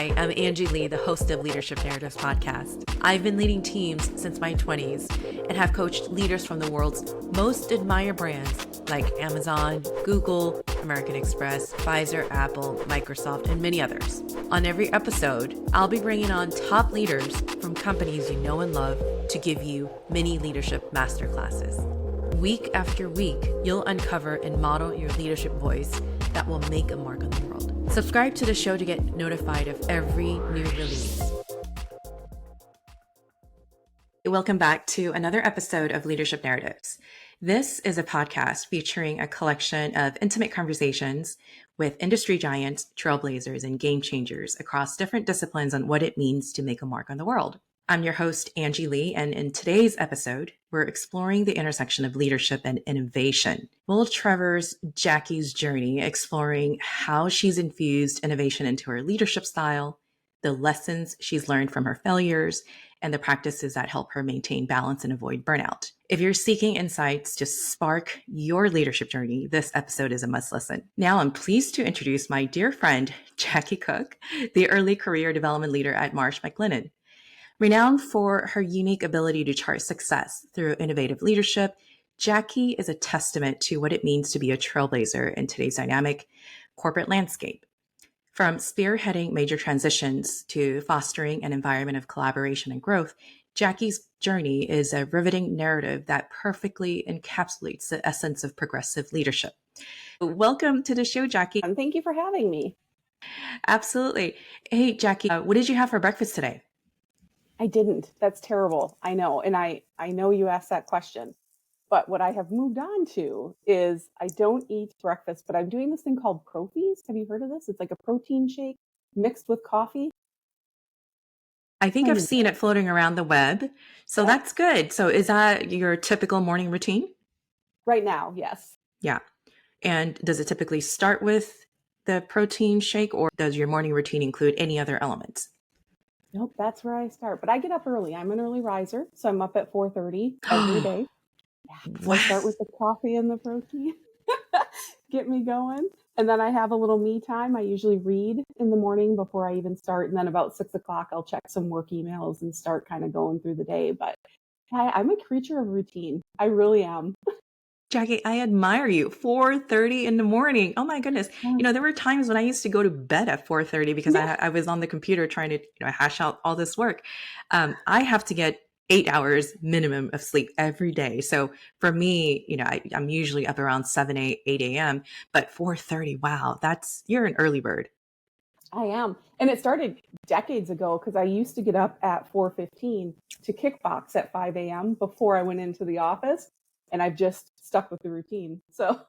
Hi, I'm Angie Lee, the host of Leadership Narratives podcast. I've been leading teams since my 20s and have coached leaders from the world's most admired brands like Amazon, Google, American Express, Pfizer, Apple, Microsoft, and many others. On every episode, I'll be bringing on top leaders from companies you know and love to give you mini leadership masterclasses. Week after week, you'll uncover and model your leadership voice that will make a mark on the world. Subscribe to the show to get notified of every new release. Welcome back to another episode of Leadership Narratives. This is a podcast featuring a collection of intimate conversations with industry giants, trailblazers, and game changers across different disciplines on what it means to make a mark on the world. I'm your host, Angie Lee, and in today's episode, we're exploring the intersection of leadership and innovation. We'll traverse Jackie's journey, exploring how she's infused innovation into her leadership style, the lessons she's learned from her failures, and the practices that help her maintain balance and avoid burnout. If you're seeking insights to spark your leadership journey, this episode is a must listen. Now, I'm pleased to introduce my dear friend, Jackie Cook, the early career development leader at Marsh McLennan. Renowned for her unique ability to chart success through innovative leadership, Jackie is a testament to what it means to be a trailblazer in today's dynamic corporate landscape. From spearheading major transitions to fostering an environment of collaboration and growth, Jackie's journey is a riveting narrative that perfectly encapsulates the essence of progressive leadership. Welcome to the show, Jackie. And thank you for having me. Absolutely. Hey, Jackie, what did you have for breakfast today? I didn't. That's terrible. I know. And I know you asked that question. But what I have moved on to is I don't eat breakfast, but I'm doing this thing called Profies. Have you heard of this? It's like a protein shake mixed with coffee. I think I've seen it floating around the web. So that's good. So is that your typical morning routine? Right now, yes. Yeah. And does it typically start with the protein shake, or does your morning routine include any other elements? Nope, that's where I start. But I get up early. I'm an early riser, so I'm up at 4:30 every day. So I start with the coffee and the protein, get me going. And then I have a little me time. I usually read in the morning before I even start. And then about 6 o'clock, I'll check some work emails and start kind of going through the day. But I'm a creature of routine. I really am. Jackie, I admire you. 4:30 in the morning. Oh my goodness. There were times when I used to go to bed at 4:30 because I was on the computer trying to hash out all this work. I have to get 8 hours minimum of sleep every day. So for me, I'm usually up around 8 a.m., but 4:30, wow, you're an early bird. I am. And it started decades ago because I used to get up at 4:15 to kickbox at 5 a.m. before I went into the office. And I've just stuck with the routine. So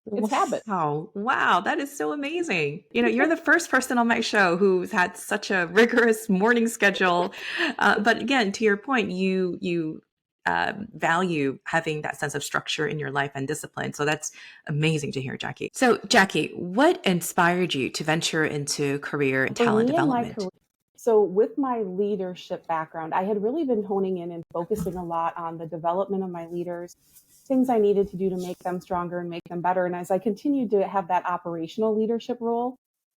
it's habit. Wow. That is so amazing. You're the first person on my show who's had such a rigorous morning schedule. But again, to your point, you value having that sense of structure in your life and discipline. So that's amazing to hear, Jackie. So Jackie, what inspired you to venture into career and talent development? So with my leadership background, I had really been honing in and focusing a lot on the development of my leaders, things I needed to do to make them stronger and make them better. And as I continued to have that operational leadership role,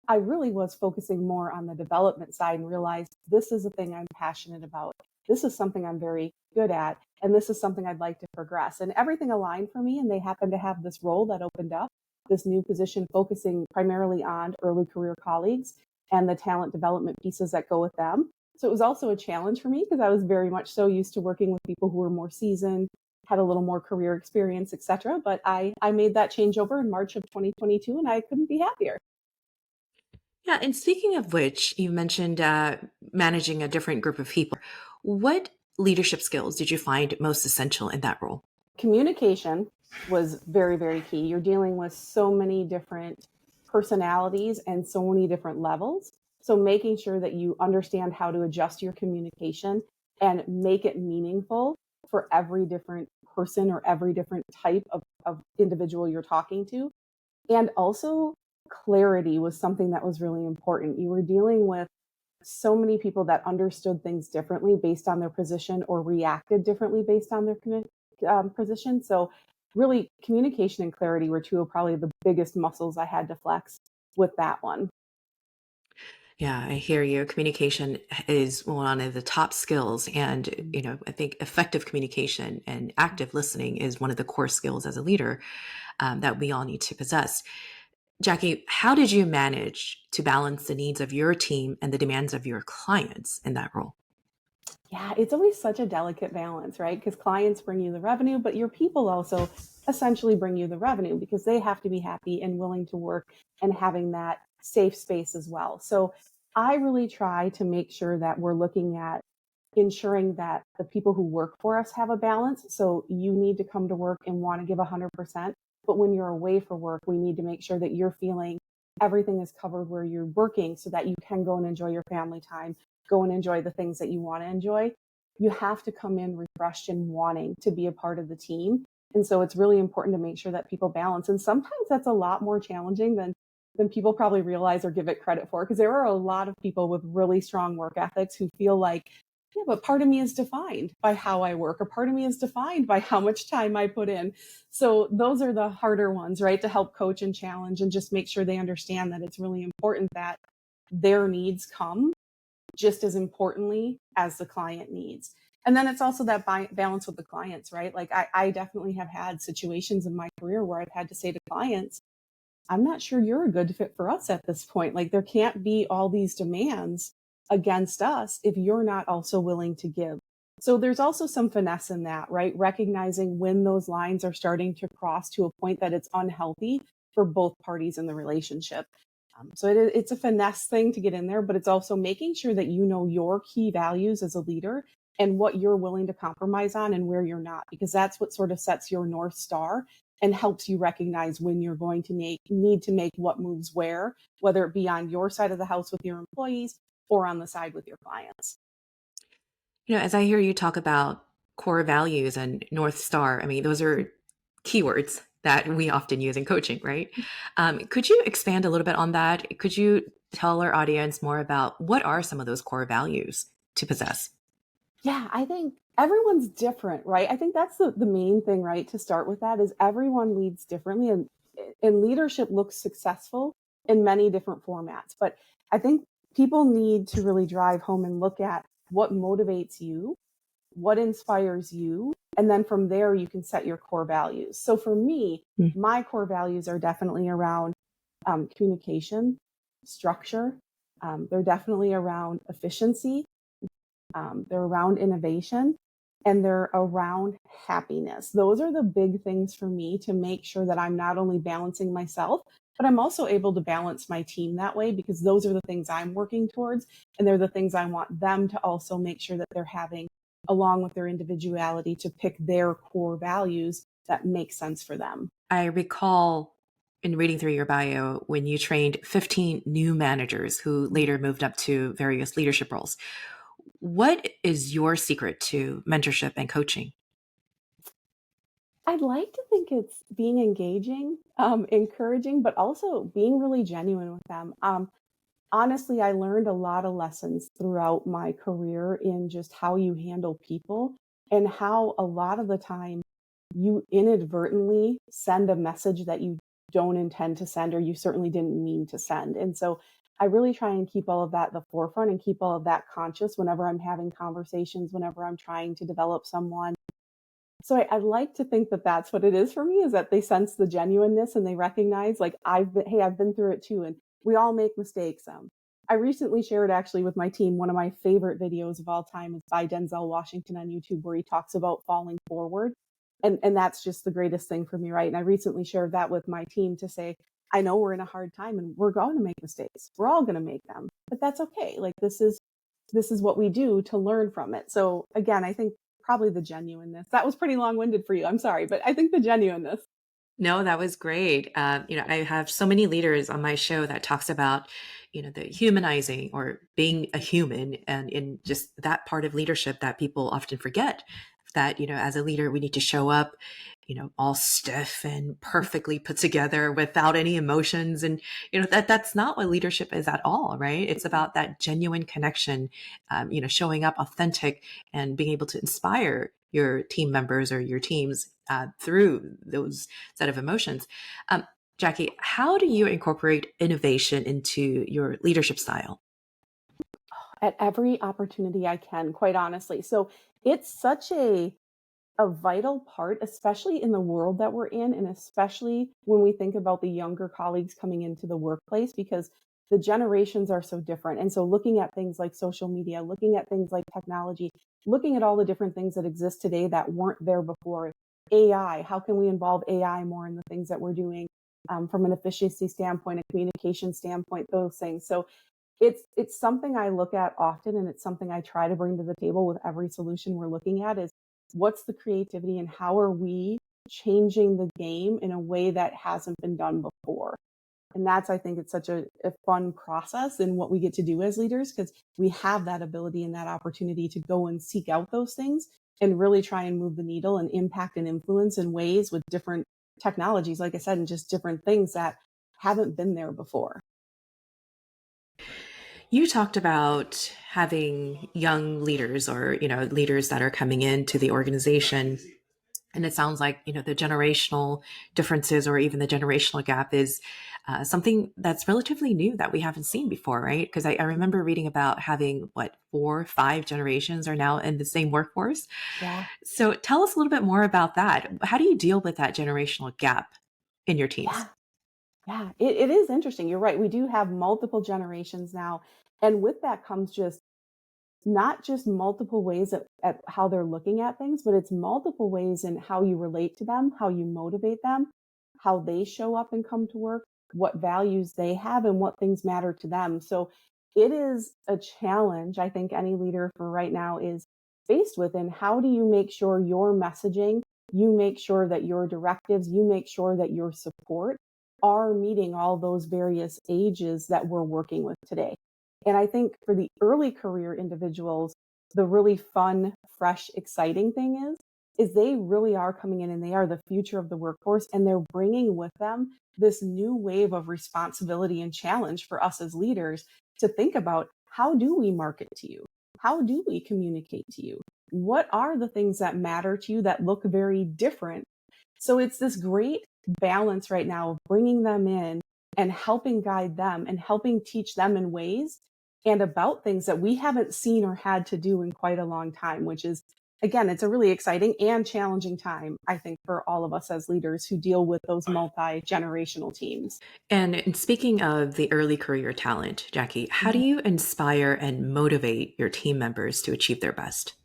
I really was focusing more on the development side and realized this is a thing I'm passionate about. This is something I'm very good at. And this is something I'd like to progress. And everything aligned for me. And they happened to have this role that opened up, this new position focusing primarily on early career colleagues and the talent development pieces that go with them. So it was also a challenge for me because I was very much so used to working with people who were more seasoned, had a little more career experience, et cetera. But I made that changeover in March of 2022 and I couldn't be happier. Yeah. And speaking of which, you mentioned managing a different group of people. What leadership skills did you find most essential in that role? Communication was very, very key. You're dealing with so many different personalities and so many different levels. So making sure that you understand how to adjust your communication and make it meaningful for every different person or every different type of individual you're talking to. And also clarity was something that was really important. You were dealing with so many people that understood things differently based on their position or reacted differently based on their position. So really, communication and clarity were two of probably the biggest muscles I had to flex with that one. Yeah, I hear you. Communication is one of the top skills. And, I think effective communication and active listening is one of the core skills as a leader that we all need to possess. Jackie, how did you manage to balance the needs of your team and the demands of your clients in that role? Yeah, it's always such a delicate balance, right? Because clients bring you the revenue, but your people also essentially bring you the revenue because they have to be happy and willing to work and having that safe space as well. So I really try to make sure that we're looking at ensuring that the people who work for us have a balance. So you need to come to work and want to give 100%. But when you're away for work, we need to make sure that you're feeling everything is covered where you're working so that you can go and enjoy your family time, go and enjoy the things that you want to enjoy. You have to come in refreshed and wanting to be a part of the team. And so it's really important to make sure that people balance. And sometimes that's a lot more challenging than people probably realize or give it credit for. Because there are a lot of people with really strong work ethics who feel like, yeah, but part of me is defined by how I work, or part of me is defined by how much time I put in. So those are the harder ones, right? To help coach and challenge and just make sure they understand that it's really important that their needs come just as importantly as the client needs. And then it's also that balance with the clients, right? Like I definitely have had situations in my career where I've had to say to clients, I'm not sure you're a good fit for us at this point. Like there can't be all these demands against us if you're not also willing to give. So there's also some finesse in that, right? Recognizing when those lines are starting to cross to a point that it's unhealthy for both parties in the relationship. So it's a finesse thing to get in there, but it's also making sure that you know your key values as a leader and what you're willing to compromise on and where you're not, because that's what sort of sets your North Star and helps you recognize when you're going to need to make what moves where, whether it be on your side of the house with your employees or on the side with your clients. As I hear you talk about core values and North Star, I mean, those are keywords that we often use in coaching, right? Could you expand a little bit on that? Could you tell our audience more about what are some of those core values to possess? Yeah, I think everyone's different, right? I think that's the main thing, right? To start with that is everyone leads differently and leadership looks successful in many different formats. But I think people need to really drive home and look at what motivates you, what inspires you, and then from there you can set your core values. So for me, Mm. my core values are definitely around communication, structure. They're definitely around efficiency, they're around innovation, and they're around happiness. Those are the big things for me to make sure that I'm not only balancing myself, but I'm also able to balance my team that way because those are the things I'm working towards. And they're the things I want them to also make sure that they're having, along with their individuality, to pick their core values that make sense for them. I recall in reading through your bio when you trained 15 new managers who later moved up to various leadership roles. What is your secret to mentorship and coaching? I'd like to think it's being engaging, encouraging, but also being really genuine with them. Honestly, I learned a lot of lessons throughout my career in just how you handle people and how a lot of the time you inadvertently send a message that you don't intend to send or you certainly didn't mean to send. And so I really try and keep all of that at the forefront and keep all of that conscious whenever I'm having conversations, whenever I'm trying to develop someone. So I like to think that that's what it is for me, is that they sense the genuineness and they recognize like hey, I've been through it too. And we all make mistakes. I recently shared actually with my team, one of my favorite videos of all time is by Denzel Washington on YouTube, where he talks about falling forward. And that's just the greatest thing for me, right? And I recently shared that with my team to say, I know we're in a hard time and we're going to make mistakes. We're all going to make them, but that's okay. Like this is what we do to learn from it. So again, I think probably the genuineness. That was pretty long-winded for you. I'm sorry, but I think the genuineness. No, that was great. I have so many leaders on my show that talks about, the humanizing or being a human, and in just that part of leadership that people often forget that, as a leader, we need to show up, all stiff and perfectly put together without any emotions. And, that's not what leadership is at all, right? It's about that genuine connection, showing up authentic and being able to inspire your team members or your teams through those set of emotions. Um, Jackie, how do you incorporate innovation into your leadership style? At every opportunity I can, quite honestly. So it's such a vital part, especially in the world that we're in, and especially when we think about the younger colleagues coming into the workplace, because the generations are so different. And so looking at things like social media, looking at things like technology, looking at all the different things that exist today that weren't there before. AI, how can we involve AI more in the things that we're doing, from an efficiency standpoint, a communication standpoint, those things. So it's something I look at often, and it's something I try to bring to the table with every solution we're looking at is what's the creativity and how are we changing the game in a way that hasn't been done before. And that's, I think it's such a fun process in what we get to do as leaders, because we have that ability and that opportunity to go and seek out those things and really try and move the needle and impact and influence in ways with different technologies, like I said, and just different things that haven't been there before. You talked about having young leaders or, leaders that are coming into the organization. And it sounds like, the generational differences or even the generational gap is something that's relatively new that we haven't seen before, right? Because I remember reading about having what, 4, 5 generations are now in the same workforce. Yeah. So tell us a little bit more about that. How do you deal with that generational gap in your teams? Yeah. Yeah, it is interesting. You're right. We do have multiple generations now. And with that comes just not just multiple ways at how they're looking at things, but it's multiple ways in how you relate to them, how you motivate them, how they show up and come to work, what values they have, and what things matter to them. So it is a challenge, I think, any leader for right now is faced with. And how do you make sure your messaging, you make sure that your directives, you make sure that your support are meeting all those various ages that we're working with today? And I think for the early career individuals, the really fun, fresh, exciting thing is they really are coming in and they are the future of the workforce, and they're bringing with them this new wave of responsibility and challenge for us as leaders to think about, how do we market to you? How do we communicate to you? What are the things that matter to you that look very different? So it's this great balance right now of bringing them in and helping guide them and helping teach them in ways and about things that we haven't seen or had to do in quite a long time, which is, again, it's a really exciting and challenging time, I think, for all of us as leaders who deal with those multi-generational teams. And speaking of the early career talent, Jackie, how do Mhm. you inspire and motivate your team members to achieve their best?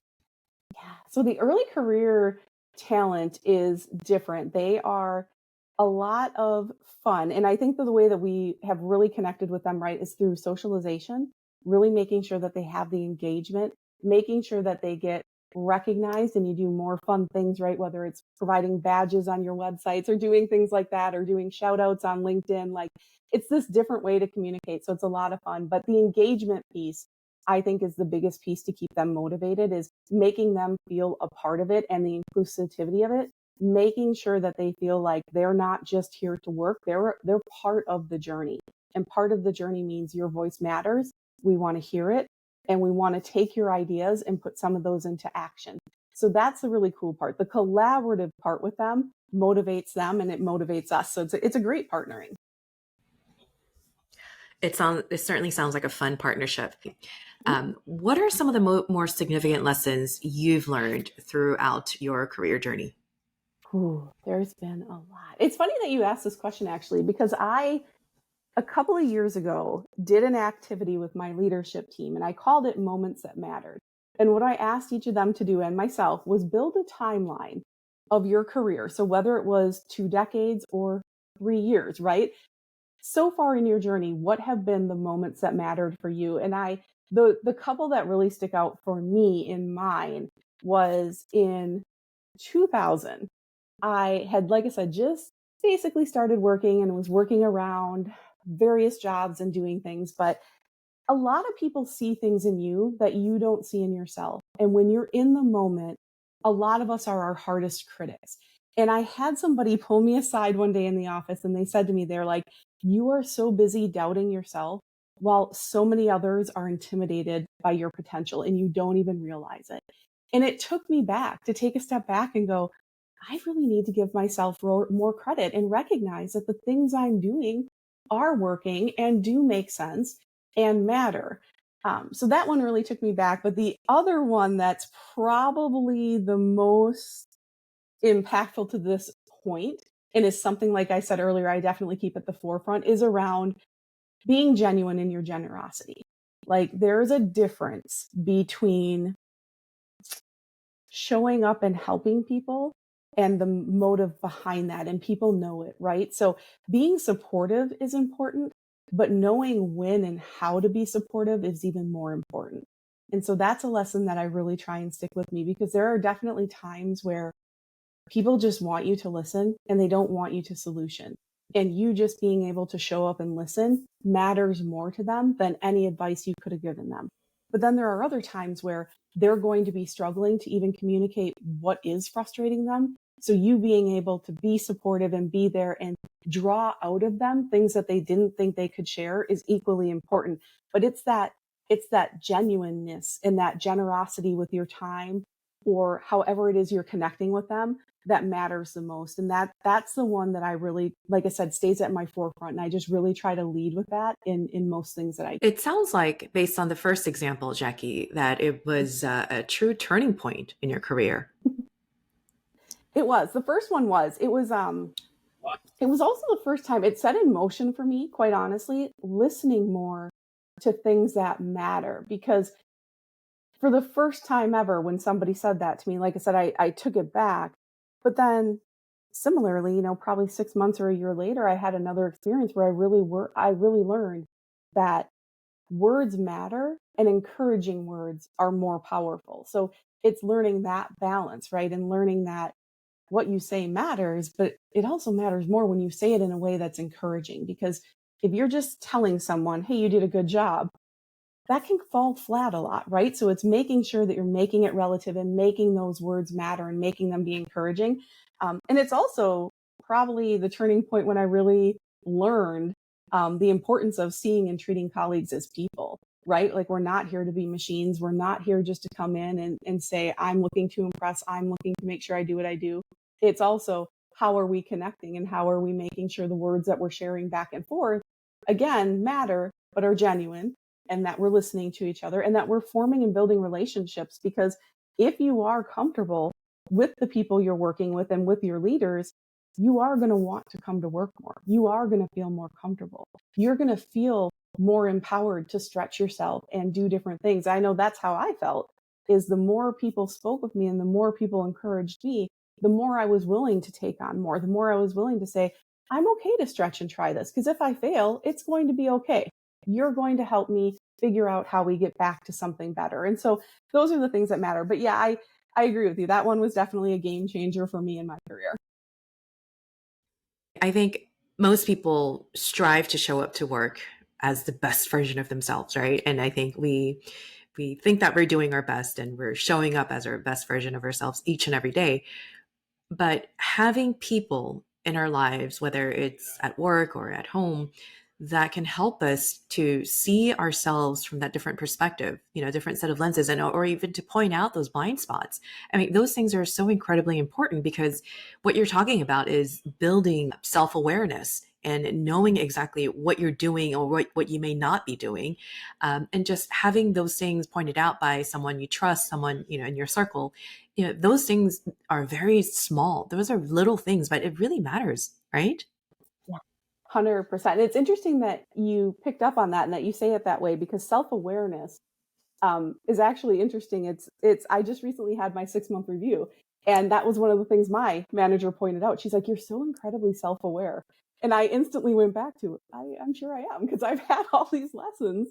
Yeah. So the early career talent is different. They are a lot of fun. And I think that the way that we have really connected with them, right, is through socialization, really making sure that they have the engagement, making sure that they get recognized and you do more fun things, right? Whether it's providing badges on your websites or doing things like that, or doing shout outs on LinkedIn. Like it's this different way to communicate. So it's a lot of fun. But the engagement piece, I think, is the biggest piece to keep them motivated, is making them feel a part of it and the inclusivity of it, making sure that they feel like they're not just here to work, they're part of the journey. And part of the journey means your voice matters. We want to hear it, and we want to take your ideas and put some of those into action. So that's the really cool part. The collaborative part with them motivates them and it motivates us. So it's a great partnering. It certainly sounds like a fun partnership. What are some of the more significant lessons you've learned throughout your career journey? Ooh, there's been a lot. It's funny that you asked this question actually, because a couple of years ago, did an activity with my leadership team, and I called it Moments That Mattered. And what I asked each of them to do, and myself, was build a timeline of your career. So whether it was 2 decades or 3 years, right? So far in your journey, what have been the moments that mattered for you? And the couple that really stick out for me in mine was in 2000. I had, like I said, just basically started working and was working around various jobs and doing things. But a lot of people see things in you that you don't see in yourself. And when you're in the moment, a lot of us are our hardest critics. And I had somebody pull me aside one day in the office and they said to me, they're like, you are so busy doubting yourself while so many others are intimidated by your potential and you don't even realize it. And it took me back to take a step back and go, I really need to give myself more credit and recognize that the things I'm doing are working and do make sense and matter. So that one really took me back. But the other one that's probably the most impactful to this point, and is something, like I said earlier, I definitely keep at the forefront, is around being genuine in your generosity. Like, there's a difference between showing up and helping people and the motive behind that. And people know it, right? So being supportive is important, but knowing when and how to be supportive is even more important. And so that's a lesson that I really try and stick with me, because there are definitely times where people just want you to listen and they don't want you to solution. And you just being able to show up and listen matters more to them than any advice you could have given them. But then there are other times where they're going to be struggling to even communicate what is frustrating them. So you being able to be supportive and be there and draw out of them things that they didn't think they could share is equally important. But it's that genuineness and that generosity with your time, or however it is you're connecting with them, that matters the most. And that's the one that I really, like I said, stays at my forefront. And I just really try to lead with that in most things that I do. It sounds like, based on the first example, Jackie, that it was a true turning point in your career. It was. The first one was. It was also the first time it set in motion for me, quite honestly, listening more to things that matter. Because for the first time ever, when somebody said that to me, like I said, I took it back. But then similarly, probably 6 months or a year later, I had another experience where I really learned that words matter and encouraging words are more powerful. So it's learning that balance, right? And learning that what you say matters, but it also matters more when you say it in a way that's encouraging. Because if you're just telling someone, hey, you did a good job, that can fall flat a lot, right? So it's making sure that you're making it relative and making those words matter and making them be encouraging. And it's also probably the turning point when I really learned the importance of seeing and treating colleagues as people, right? Like, we're not here to be machines. We're not here just to come in and say, I'm looking to impress. I'm looking to make sure I do what I do. It's also, how are we connecting and how are we making sure the words that we're sharing back and forth, again, matter, but are genuine, and that we're listening to each other and that we're forming and building relationships. Because if you are comfortable with the people you're working with and with your leaders, you are going to want to come to work more. You are going to feel more comfortable. You're going to feel more empowered to stretch yourself and do different things. I know that's how I felt, is the more people spoke with me and the more people encouraged me, the more I was willing to take on more, the more I was willing to say, I'm okay to stretch and try this, because if I fail, it's going to be okay. You're going to help me figure out how we get back to something better. And so those are the things that matter. But yeah, I agree with you. That one was definitely a game changer for me in my career. I think most people strive to show up to work as the best version of themselves, right? And I think we think that we're doing our best and we're showing up as our best version of ourselves each and every day. But having people in our lives, whether it's at work or at home, that can help us to see ourselves from that different perspective, different set of lenses, and or even to point out those blind spots. I mean, those things are so incredibly important, because what you're talking about is building self-awareness and knowing exactly what you're doing or what you may not be doing, and just having those things pointed out by someone you trust, someone in your circle. Those things are very small. Those are little things, but it really matters, right? 100%. It's interesting that you picked up on that and that you say it that way, because self-awareness is actually interesting. I just recently had my 6-month review, and that was one of the things my manager pointed out. She's like, you're so incredibly self-aware. And I instantly went back to, I'm sure I am, because I've had all these lessons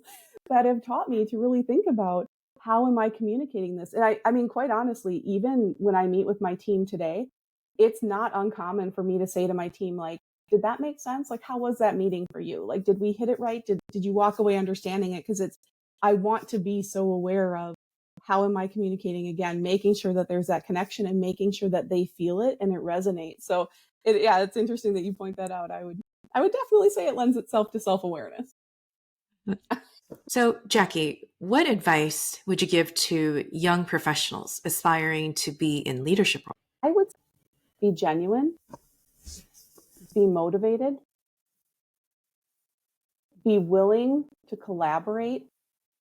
that have taught me to really think about, how am I communicating this? And I mean, quite honestly, even when I meet with my team today, it's not uncommon for me to say to my team, like, did that make sense? Like, how was that meeting for you? Like, did we hit it right? Did you walk away understanding it? Because I want to be so aware of, how am I communicating, again, making sure that there's that connection and making sure that they feel it and it resonates. So it's interesting that you point that out. I would definitely say it lends itself to self-awareness. So, Jackie, what advice would you give to young professionals aspiring to be in leadership roles? I would be genuine, be motivated, be willing to collaborate,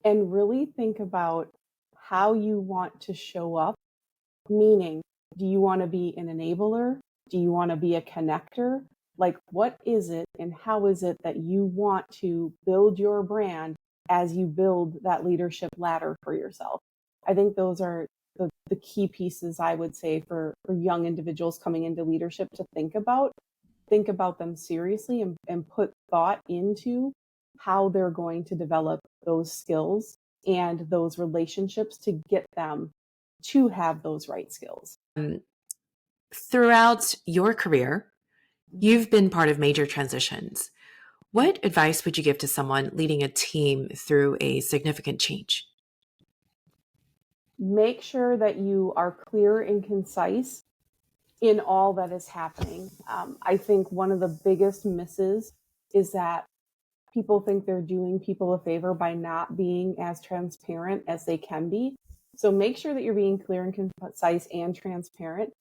and really think about how you want to show up. Meaning, do you want to be an enabler? Do you want to be a connector? Like, what is it and how is it that you want to build your brand as you build that leadership ladder for yourself? I think those are the key pieces I would say for young individuals coming into leadership to think about. Think about them seriously and put thought into how they're going to develop those skills and those relationships to get them to have those right skills. Throughout your career, you've been part of major transitions. What advice would you give to someone leading a team through a significant change? Make sure that you are clear and concise in all that is happening. I think one of the biggest misses is that people think they're doing people a favor by not being as transparent as they can be. So make sure that you're being clear and concise and transparent,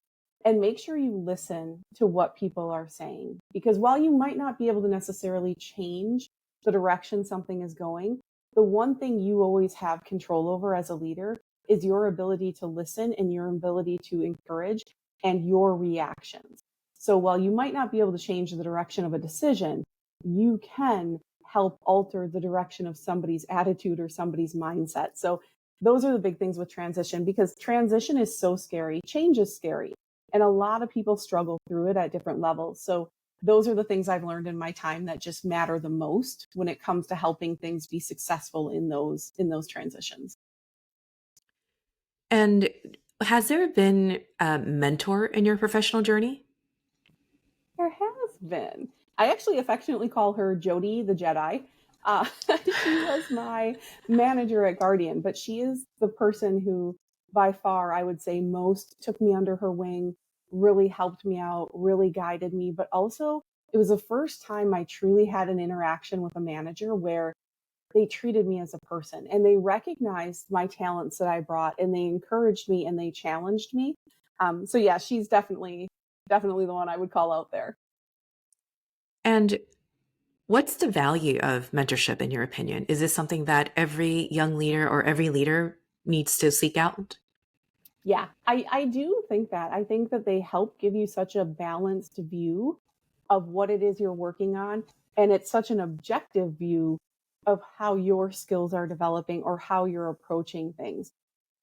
and make sure you listen to what people are saying. Because while you might not be able to necessarily change the direction something is going, the one thing you always have control over as a leader is your ability to listen and your ability to encourage and your reactions. So while you might not be able to change the direction of a decision, you can help alter the direction of somebody's attitude or somebody's mindset. So those are the big things with transition, because transition is so scary. Change is scary. And a lot of people struggle through it at different levels. So those are the things I've learned in my time that just matter the most when it comes to helping things be successful in those transitions. And has there been a mentor in your professional journey? There has been. I actually affectionately call her Jody the Jedi. She was my manager at Guardian, but she is the person who, by far, I would say most took me under her wing, really helped me out, really guided me. But also, it was the first time I truly had an interaction with a manager where they treated me as a person and they recognized my talents that I brought and they encouraged me and they challenged me. So yeah, she's definitely the one I would call out there. And what's the value of mentorship in your opinion? Is this something that every young leader or every leader needs to seek out? Yeah, I do think that. I think that they help give you such a balanced view of what it is you're working on. And it's such an objective view of how your skills are developing or how you're approaching things.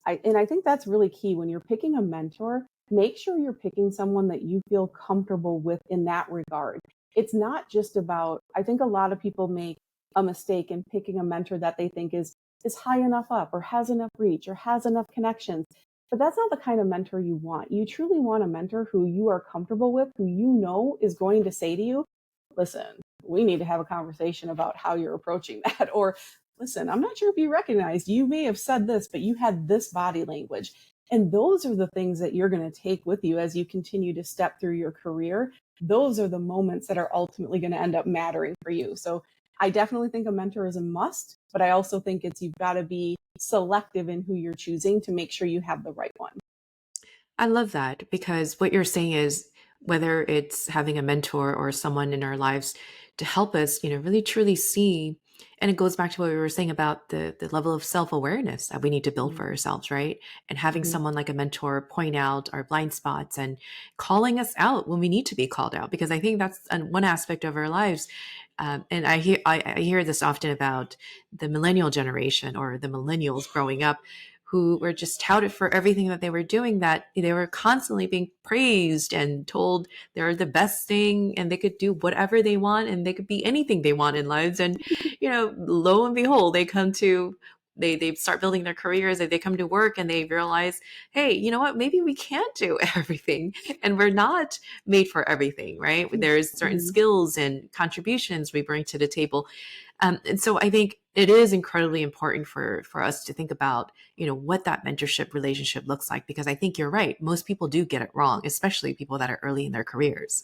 And I think that's really key when you're picking a mentor. Make sure you're picking someone that you feel comfortable with in that regard. It's not just about, I think a lot of people make a mistake in picking a mentor that they think is high enough up or has enough reach or has enough connections. But that's not the kind of mentor you want. You truly want a mentor who you are comfortable with, who you know is going to say to you, listen, we need to have a conversation about how you're approaching that. Or listen, I'm not sure if you recognized, you may have said this, but you had this body language. And those are the things that you're going to take with you as you continue to step through your career. Those are the moments that are ultimately going to end up mattering for you. So I definitely think a mentor is a must, but I also think you've got to be selective in who you're choosing to make sure you have the right one. I love that because what you're saying is whether it's having a mentor or someone in our lives to help us, really truly see. And it goes back to what we were saying about the level of self-awareness that we need to build for ourselves, right? And having Mm-hmm. someone like a mentor point out our blind spots and calling us out when we need to be called out, because I think that's one aspect of our lives. And I hear this often about the millennial generation or the millennials growing up who were just touted for everything that they were doing, that they were constantly being praised and told they're the best thing and they could do whatever they want and they could be anything they want in lives. And, lo and behold, they start building their careers, they come to work and they realize, hey, you know what, maybe we can't do everything and we're not made for everything, right? There's certain Mm-hmm. skills and contributions we bring to the table. And so I think it is incredibly important for us to think about, what that mentorship relationship looks like, because I think you're right. Most people do get it wrong, especially people that are early in their careers.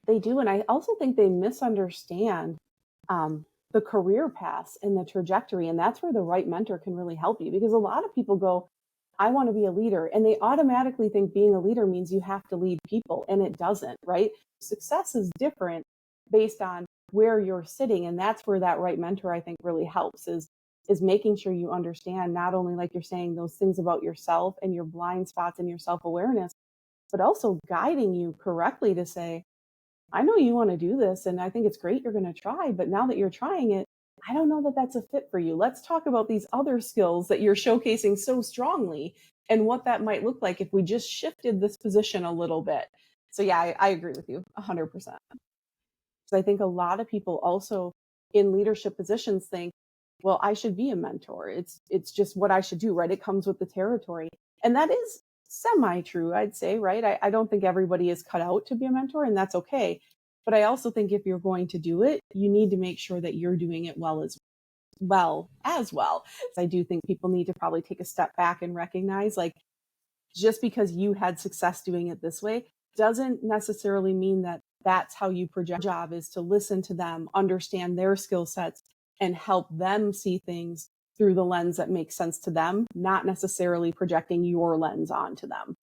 They do. And I also think they misunderstand the career paths and the trajectory. And that's where the right mentor can really help you, because a lot of people go, I want to be a leader. And they automatically think being a leader means you have to lead people. And it doesn't, right? Success is different based on where you're sitting. And that's where that right mentor, I think, really helps, is is making sure you understand not only, like you're saying, those things about yourself and your blind spots and your self-awareness, but also guiding you correctly to say, I know you want to do this and I think it's great you're going to try, but now that you're trying it, I don't know that that's a fit for you. Let's talk about these other skills that you're showcasing so strongly and what that might look like if we just shifted this position a little bit. So yeah, I agree with you 100%. So I think a lot of people also in leadership positions think, well, I should be a mentor. It's just what I should do, right? It comes with the territory. And that is semi-true, I'd say, right? I don't think everybody is cut out to be a mentor, and that's okay. But I also think if you're going to do it, you need to make sure that you're doing it well. So I do think people need to probably take a step back and recognize, like, just because you had success doing it this way doesn't necessarily mean that that's how you project. Your job is to listen to them, understand their skill sets, and help them see things through the lens that makes sense to them, not necessarily projecting your lens onto them.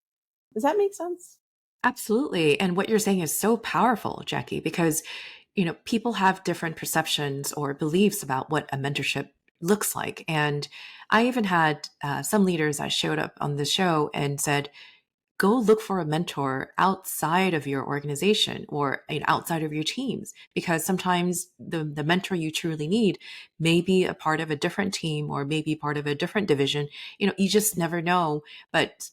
Does that make sense? Absolutely. And what you're saying is so powerful, Jackie, because, people have different perceptions or beliefs about what a mentorship looks like. And I even had some leaders that showed up on the show and said, go look for a mentor outside of your organization or outside of your teams, because sometimes the mentor you truly need may be a part of a different team or maybe part of a different division. You just never know, but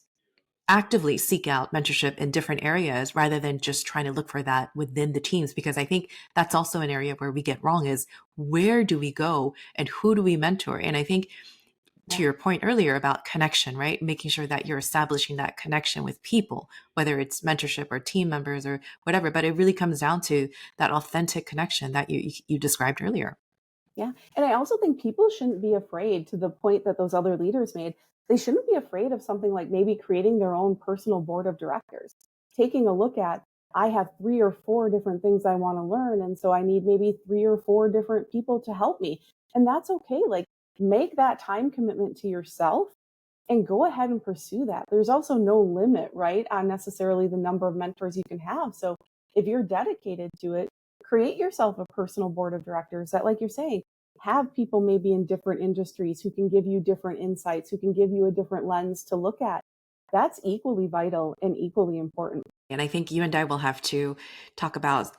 actively seek out mentorship in different areas rather than just trying to look for that within the teams, because I think that's also an area where we get wrong is, where do we go and who do we mentor? And I think to your point earlier about connection, right? Making sure that you're establishing that connection with people, whether it's mentorship or team members or whatever, but it really comes down to that authentic connection that you described earlier. Yeah. And I also think people shouldn't be afraid, to the point that those other leaders made. They shouldn't be afraid of something like maybe creating their own personal board of directors, taking a look at, I have 3 or 4 different things I want to learn. And so I need maybe 3 or 4 different people to help me. And that's okay. Like, make that time commitment to yourself and go ahead and pursue that. There's also no limit, right, on necessarily the number of mentors you can have. So if you're dedicated to it, create yourself a personal board of directors that, like you're saying, have people maybe in different industries who can give you different insights, who can give you a different lens to look at. That's equally vital and equally important. And I think you and I will have to talk about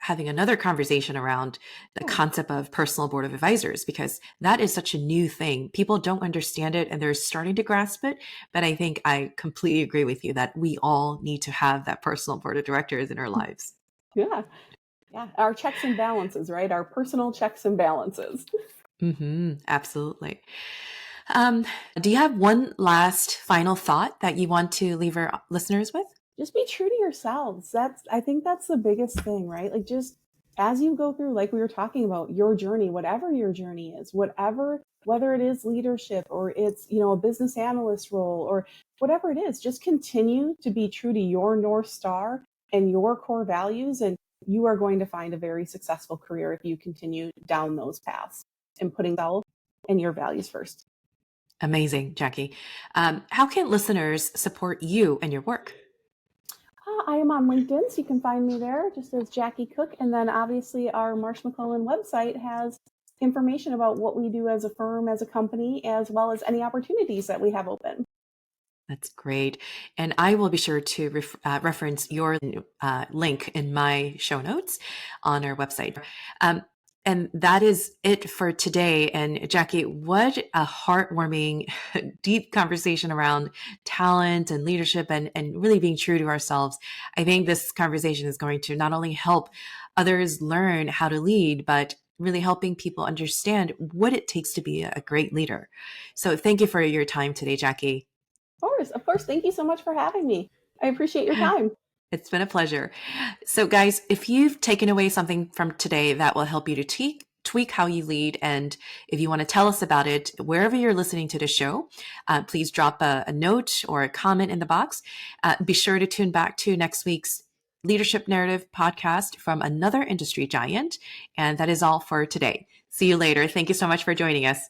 having another conversation around the Yeah. concept of personal board of advisors, because that is such a new thing. People don't understand it and they're starting to grasp it. But I think I completely agree with you that we all need to have that personal board of directors in our lives. Yeah. Yeah. Our checks and balances, right? Our personal checks and balances. Absolutely. Um, do you have one last final thought that you want to leave our listeners with? Just be true to yourselves. I think that's the biggest thing, right? Like, just as you go through, like we were talking about, your journey, whatever your journey is, whether it is leadership or it's, a business analyst role or whatever it is, just continue to be true to your North Star and your core values. And you are going to find a very successful career if you continue down those paths and putting self and your values first. Amazing, Jackie. How can listeners support you and your work? I am on LinkedIn, so you can find me there just as Jackie Cook. And then obviously our Marsh McLennan website has information about what we do as a firm, as a company, as well as any opportunities that we have open. That's great. And I will be sure to reference your link in my show notes on our website. And that is it for today. And Jackie, what a heartwarming, deep conversation around talent and leadership and really being true to ourselves. I think this conversation is going to not only help others learn how to lead, but really helping people understand what it takes to be a great leader. So thank you for your time today, Jackie. Of course. Thank you so much for having me. I appreciate your time. It's been a pleasure. So guys, if you've taken away something from today that will help you to tweak how you lead, and if you want to tell us about it, wherever you're listening to the show, please drop a note or a comment in the box. Be sure to tune back to next week's Leadership Narrative podcast from another industry giant. And that is all for today. See you later. Thank you so much for joining us.